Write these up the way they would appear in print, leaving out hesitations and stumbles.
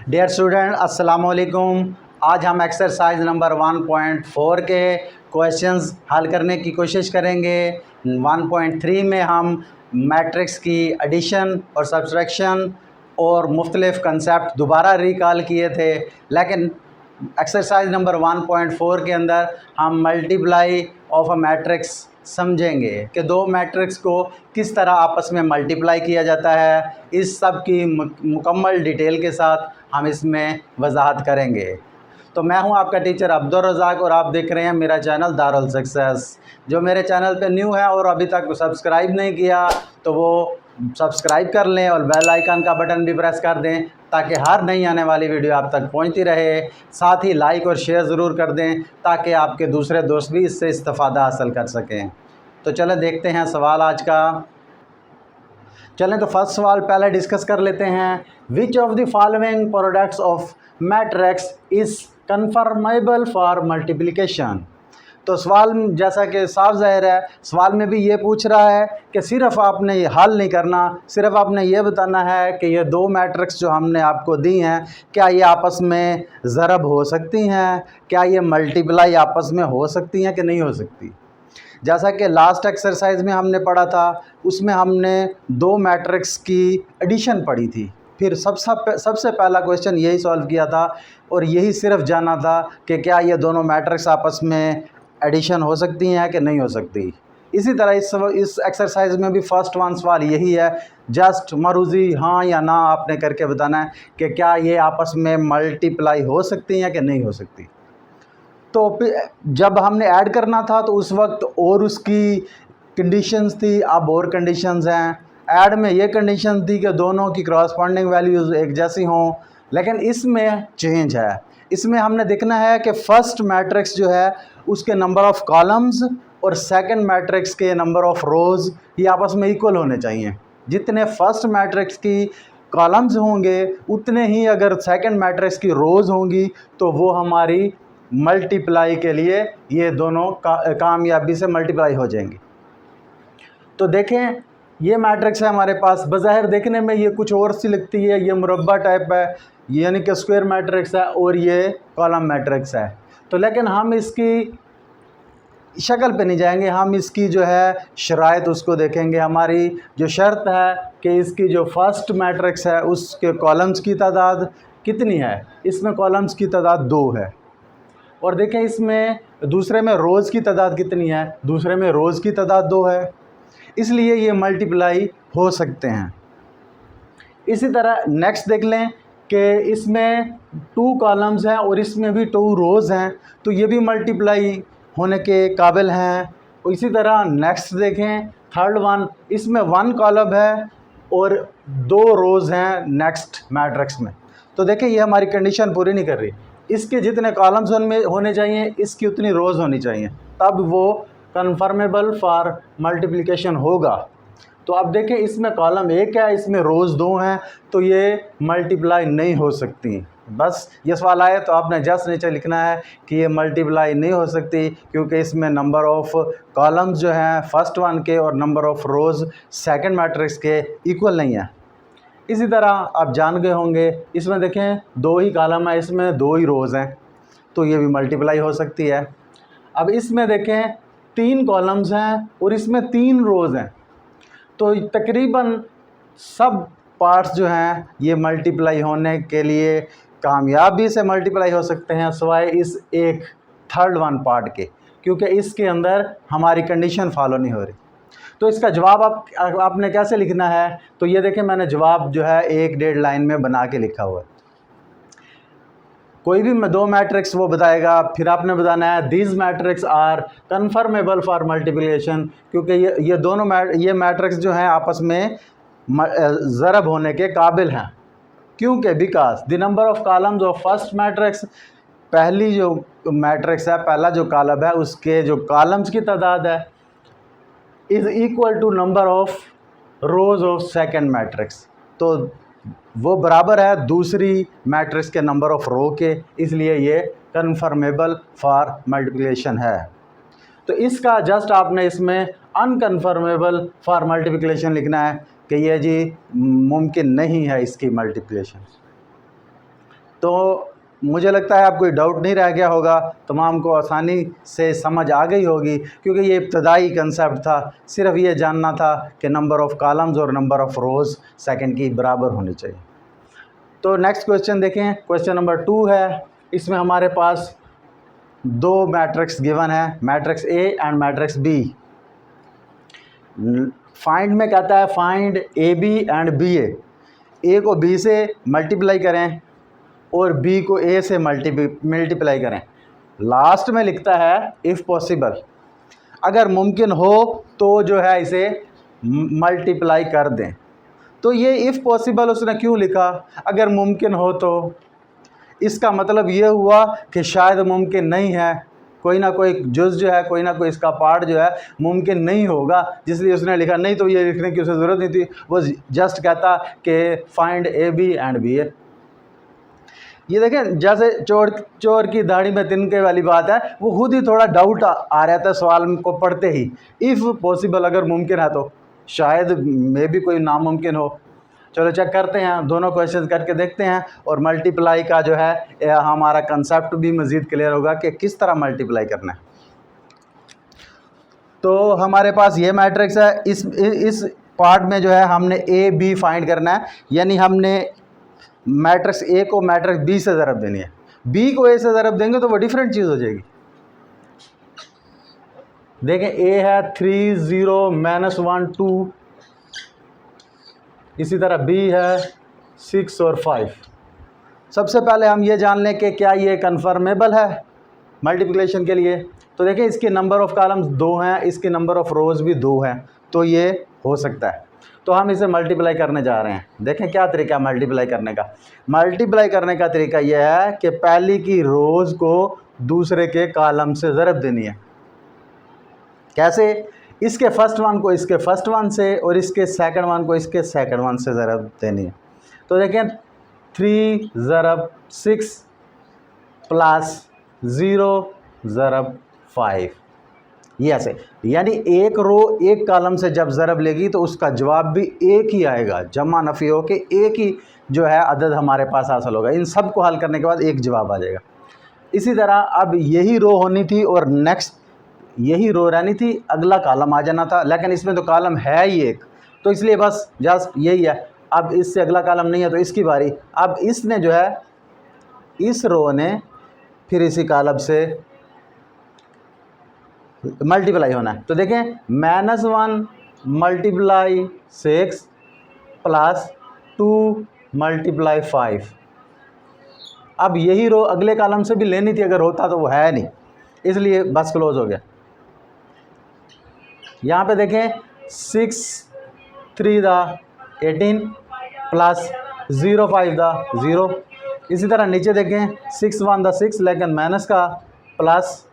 Dear student अस्सलाम वालेकुम। आज हम एक्सरसाइज नंबर 1.4 के क्वेश्चंस हल करने की कोशिश करेंगे। 1.3 में हम मैट्रिक्स की एडिशन और सब्सट्रैक्शन और मुख्तलिफ़ कंसेप्ट दोबारा रिकॉल किए थे, लेकिन एक्सरसाइज नंबर 1.4 के अंदर हम मल्टीप्लाई ऑफ अ मैट्रिक्स समझेंगे कि दो मैट्रिक्स को किस तरह आपस में मल्टीप्लाई किया जाता है। इस सब की मुकम्मल डिटेल के साथ हम इसमें वजाहत करेंगे। तो मैं हूं आपका टीचर अब्दुल रज़ाक और आप देख रहे हैं मेरा चैनल दारुल सक्सेस। जो मेरे चैनल पे न्यू है और अभी तक सब्सक्राइब नहीं किया तो वो सब्सक्राइब कर लें और बेल आइकन का बटन भी प्रेस कर दें ताकि हर नई आने वाली वीडियो आप तक पहुंचती रहे। साथ ही लाइक और शेयर ज़रूर कर दें ताकि आपके दूसरे दोस्त भी इससे इस्तेफ़ादा हासिल कर सकें। तो चलें देखते हैं सवाल आज का। चलें तो फर्स्ट सवाल पहले डिस्कस कर लेते हैं। Which of the following products of matrix is conformable for multiplication. तो सवाल जैसा कि साफ ज़ाहिर है, सवाल में भी ये पूछ रहा है कि सिर्फ़ आपने ये हल नहीं करना, सिर्फ़ आपने ये बताना है कि ये दो मैट्रिक्स जो हमने आपको दी हैं क्या ये आपस में ज़रब हो सकती हैं, क्या ये मल्टीप्लाई आपस में हो सकती हैं कि नहीं हो सकती। जैसा कि लास्ट एक्सरसाइज में हमने पढ़ा था, उसमें हमने दो मैट्रिक्स की एडिशन पढ़ी थी। फिर सबसे पहला क्वेश्चन यही सॉल्व किया था और यही सिर्फ जाना था कि क्या ये दोनों मैट्रिक्स आपस में एडिशन हो सकती हैं कि नहीं हो सकती। इसी तरह इस एक्सरसाइज में भी फर्स्ट वन सवाल यही है, जस्ट मरूज़ी हाँ या ना आपने करके बताना है कि क्या ये आपस में मल्टीप्लाई हो सकती हैं कि नहीं हो सकती। तो जब हमने ऐड करना था तो उस वक्त और उसकी कंडीशंस थी, अब और कंडीशंस हैं। ऐड में ये कंडीशन थी कि दोनों की क्रॉसपॉन्डिंग वैल्यूज़ एक जैसी हों, लेकिन इसमें चेंज है। इसमें हमने देखना है कि फ़र्स्ट मैट्रिक्स जो है उसके नंबर ऑफ़ कॉलम्स और सेकंड मैट्रिक्स के नंबर ऑफ़ रोज़ ये आपस में इक्वल होने चाहिए। जितने फर्स्ट मैट्रिक्स की कॉलम्स होंगे उतने ही अगर सेकंड मैट्रिक्स की रोज़ होंगी तो वो हमारी मल्टीप्लाई के लिए ये दोनों कामयाबी से मल्टीप्लाई हो जाएंगी। तो देखें ये मैट्रिक्स है हमारे पास, बज़ाहिर देखने में ये कुछ और सी लगती है, ये मुरब्बा टाइप है यानी कि स्क्वायर मैट्रिक्स है और ये कॉलम मैट्रिक्स है। तो लेकिन हम इसकी शक्ल पे नहीं जाएंगे, हम इसकी जो है शराइत उसको देखेंगे। हमारी जो शर्त है कि इसकी जो फर्स्ट मैट्रिक्स है उसके कॉलम्स की तादाद कितनी है। इसमें कॉलम्स की तादाद 2 है और देखें इसमें दूसरे में रोज़ की तादाद कितनी है, दूसरे में रोज़ की तादाद 2 है, इसलिए ये मल्टीप्लाई हो सकते हैं। इसी तरह नेक्स्ट देख लें कि इसमें 2 कॉलम्स हैं और इसमें भी 2 रोज़ हैं, तो ये भी मल्टीप्लाई होने के काबिल हैं। और इसी तरह नेक्स्ट देखें थर्ड वन, इसमें 1 कॉलम है और 2 रोज़ हैं नेक्स्ट मैट्रिक्स में। तो देखें ये हमारी कंडीशन पूरी नहीं कर रही। इसके जितने कॉलम्स उनमें होने चाहिए इसकी उतनी रोज़ होनी चाहिए, तब वो कन्फर्मेबल फॉर मल्टीप्लिकेशन होगा। तो अब देखें इसमें कॉलम 1 है, इसमें रोज़ 2 हैं, तो ये मल्टीप्लाई नहीं हो सकती। बस ये सवाल आए तो आपने जस्ट नीचे लिखना है कि ये मल्टीप्लाई नहीं हो सकती क्योंकि इसमें नंबर ऑफ़ कॉलम्स जो हैं फर्स्ट वन के और number of rows second matrix के इक्वल नहीं है। इसी तरह आप जान गए होंगे इसमें देखें 2 ही कॉलम है, इसमें 2 ही रोज़ हैं, तो ये भी मल्टीप्लाई हो सकती है। अब इसमें देखें 3 कॉलम्स हैं और इसमें 3 रोज़ हैं, तो तकरीबन सब पार्ट्स जो हैं ये मल्टीप्लाई होने के लिए कामयाबी से मल्टीप्लाई हो सकते हैं, सिवाय इस एक थर्ड वन पार्ट के, क्योंकि इसके अंदर हमारी कंडीशन फॉलो नहीं हो रही। तो इसका जवाब आपने कैसे लिखना है, तो ये देखें मैंने जवाब जो है 1-1.5 लाइन में बना के लिखा हुआ है। कोई भी 2 मैट्रिक्स वो बताएगा, फिर आपने बताना है these matrix are confirmable for multiplication, क्योंकि ये दोनों मैट्रिक्स जो हैं आपस में ज़रब होने के काबिल हैं। क्योंकि because the number of columns of first matrix, पहली जो मैट्रिक्स है, पहला जो कॉलम है उसके जो कॉलम्स की तादाद है is equal to number of rows of second matrix, तो वो बराबर है दूसरी मैट्रिक्स के नंबर ऑफ़ रो के, इसलिए ये कन्फर्मेबल फॉर मल्टीप्लिकेशन है। तो इसका जस्ट आपने इसमें अनकन्फर्मेबल फॉर मल्टीप्लिकेशन लिखना है कि ये जी मुमकिन नहीं है इसकी मल्टीप्लिकेशन। तो मुझे लगता है आप कोई डाउट नहीं रह गया होगा, तमाम को आसानी से समझ आ गई होगी, क्योंकि ये इब्तदाई कंसेप्ट था। सिर्फ ये जानना था कि नंबर ऑफ़ कॉलम्स और नंबर ऑफ़ रोज़ सेकंड की बराबर होनी चाहिए। तो नेक्स्ट क्वेश्चन देखें, क्वेश्चन नंबर 2 है। इसमें हमारे पास दो मैट्रिक्स गिवन है, matrix A and matrix B. Find में कहता है find A B and B A को बी से मल्टीप्लाई करें और बी को ए से मल्टीप्लाई करें। लास्ट में लिखता है इफ़ पॉसिबल, अगर मुमकिन हो तो जो है इसे मल्टीप्लाई कर दें। तो ये इफ़ पॉसिबल उसने क्यों लिखा? अगर मुमकिन हो तो इसका मतलब ये हुआ कि शायद मुमकिन नहीं है, कोई ना कोई जुज़ जो है, कोई ना कोई इसका पार्ट जो है मुमकिन नहीं होगा, जिसलिए उसने लिखा। नहीं तो ये लिखने की उसे ज़रूरत नहीं थी, वो जस्ट कहता कि find A B and B A. ये देखें, जैसे चोर की दाढ़ी में तिनके वाली बात है, वो खुद ही थोड़ा डाउट आ रहा था सवाल को पढ़ते ही। इफ़ पॉसिबल, अगर मुमकिन है तो शायद मे भी कोई नामुमकिन हो। चलो चेक करते हैं, दोनों क्वेश्चन करके देखते हैं, और मल्टीप्लाई का जो है हमारा कंसेप्ट भी मज़ीद क्लियर होगा कि किस तरह मल्टीप्लाई करना है। तो हमारे पास ये मैट्रिक्स है, इस पार्ट में जो है हमने ए बी फाइंड करना है, यानी हमने मैट्रिक्स ए को मैट्रिक्स बी से ज़रब देनी है। बी को ए से ज़रब देंगे तो वो डिफरेंट चीज़ हो जाएगी। देखें, ए है 3 0 -1 2, इसी तरह बी है 6 और 5। सबसे पहले हम ये जान लें कि क्या ये कन्फर्मेबल है मल्टीप्लिकेशन के लिए। तो देखें, इसके नंबर ऑफ़ कॉलम्स 2 हैं, इसके नंबर ऑफ़ रोज़ भी 2 हैं, तो ये हो सकता है। तो हम इसे मल्टीप्लाई करने जा रहे हैं। देखें क्या तरीका है मल्टीप्लाई करने का। मल्टीप्लाई करने का तरीका यह है कि पहली की रोज़ को दूसरे के कॉलम से ज़रब देनी है। कैसे? इसके फर्स्ट वन को इसके फर्स्ट वन से और इसके सेकंड वन को इसके सेकंड वन से ज़रब देनी है। तो देखें, 3 ज़रब 6 प्लस 0 ज़रब 5, ये ऐसे। यानी एक रो एक कॉलम से जब ज़रब लेगी तो उसका जवाब भी एक ही आएगा, जमा नफ़ी हो के एक ही जो है अदद हमारे पास हासिल होगा। इन सब को हल करने के बाद एक जवाब आ जाएगा। इसी तरह अब यही रो होनी थी और नेक्स्ट यही रो रहनी थी, अगला कॉलम आ जाना था, लेकिन इसमें तो कॉलम है ही एक, तो इसलिए बस जस्ट यही है। अब इससे अगला कॉलम नहीं है तो इसकी बारी। अब इसने जो है, इस रो ने फिर इसी कॉलम से मल्टीप्लाई होना है। तो देखें, -1 मल्टीप्लाई 6 प्लस 2 मल्टीप्लाई 5। अब यही रो अगले कॉलम से भी लेनी थी, अगर होता तो वो है नहीं, इसलिए बस क्लोज हो गया। यहाँ पे देखें, 6 3 दा 18 प्लस 0 5 दा 0। इसी तरह नीचे देखें, 6 1 दा 6, लेकिन माइनस का, प्लस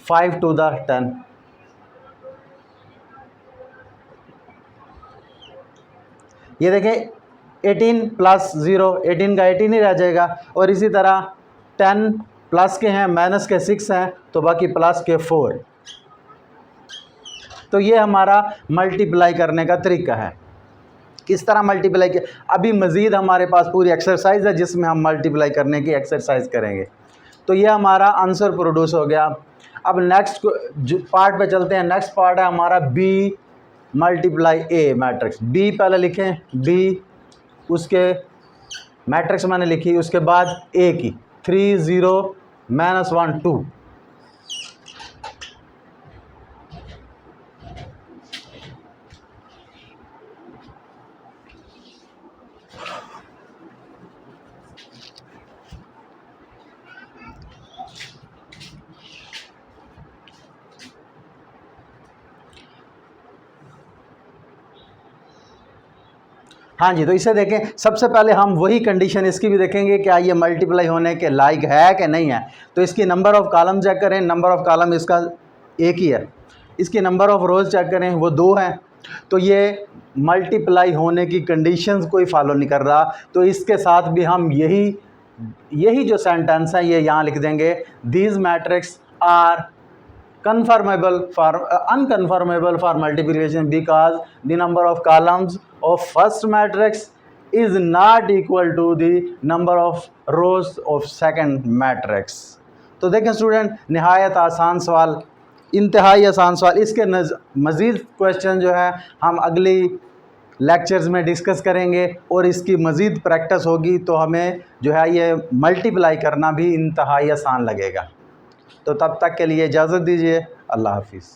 5 2 दा 10। ये देखें, 18 प्लस 0, 18 का 18 ही रह जाएगा। और इसी तरह 10 प्लस के हैं, माइनस के 6 हैं, तो बाकी प्लस के 4। तो ये हमारा मल्टीप्लाई करने का तरीका है। किस तरह मल्टीप्लाई किया? अभी मज़ीद हमारे पास पूरी एक्सरसाइज है जिसमें हम मल्टीप्लाई करने की एक्सरसाइज करेंगे। तो ये हमारा आंसर प्रोड्यूस हो गया। अब नेक्स्ट पार्ट पे चलते हैं। नेक्स्ट पार्ट है हमारा बी मल्टीप्लाई ए मैट्रिक्स। बी पहले लिखें, बी, उसके मैट्रिक्स मैंने लिखी, उसके बाद ए की 3 0 -1 2। हाँ जी, तो इसे देखें, सबसे पहले हम वही कंडीशन इसकी भी देखेंगे, क्या ये मल्टीप्लाई होने के लायक है कि नहीं है। तो इसकी नंबर ऑफ़ कॉलम चेक करें, नंबर ऑफ़ कॉलम इसका एक ही है। इसकी नंबर ऑफ़ रोज़ चेक करें, वो 2 हैं। तो ये मल्टीप्लाई होने की कंडीशंस कोई फॉलो नहीं कर रहा। तो इसके साथ भी हम यही जो सेंटेंस है ये यहाँ लिख देंगे, these matrix are unconfirmable for multiplication because the number of columns of first matrix is not equal to the number of rows of second matrix. तो देखें स्टूडेंट, निहायत आसान सवाल, इंतहाई आसान सवाल। इसके मज़ीद क्वेश्चन जो है हम अगली लेक्चर्स में डिस्कस करेंगे और इसकी मज़ीद प्रैक्टिस होगी तो हमें जो है ये मल्टीप्लाई करना भी इंतहाई आसान लगेगा। तो तब तक के लिए इजाज़त दीजिए। अल्लाह हाफिज़।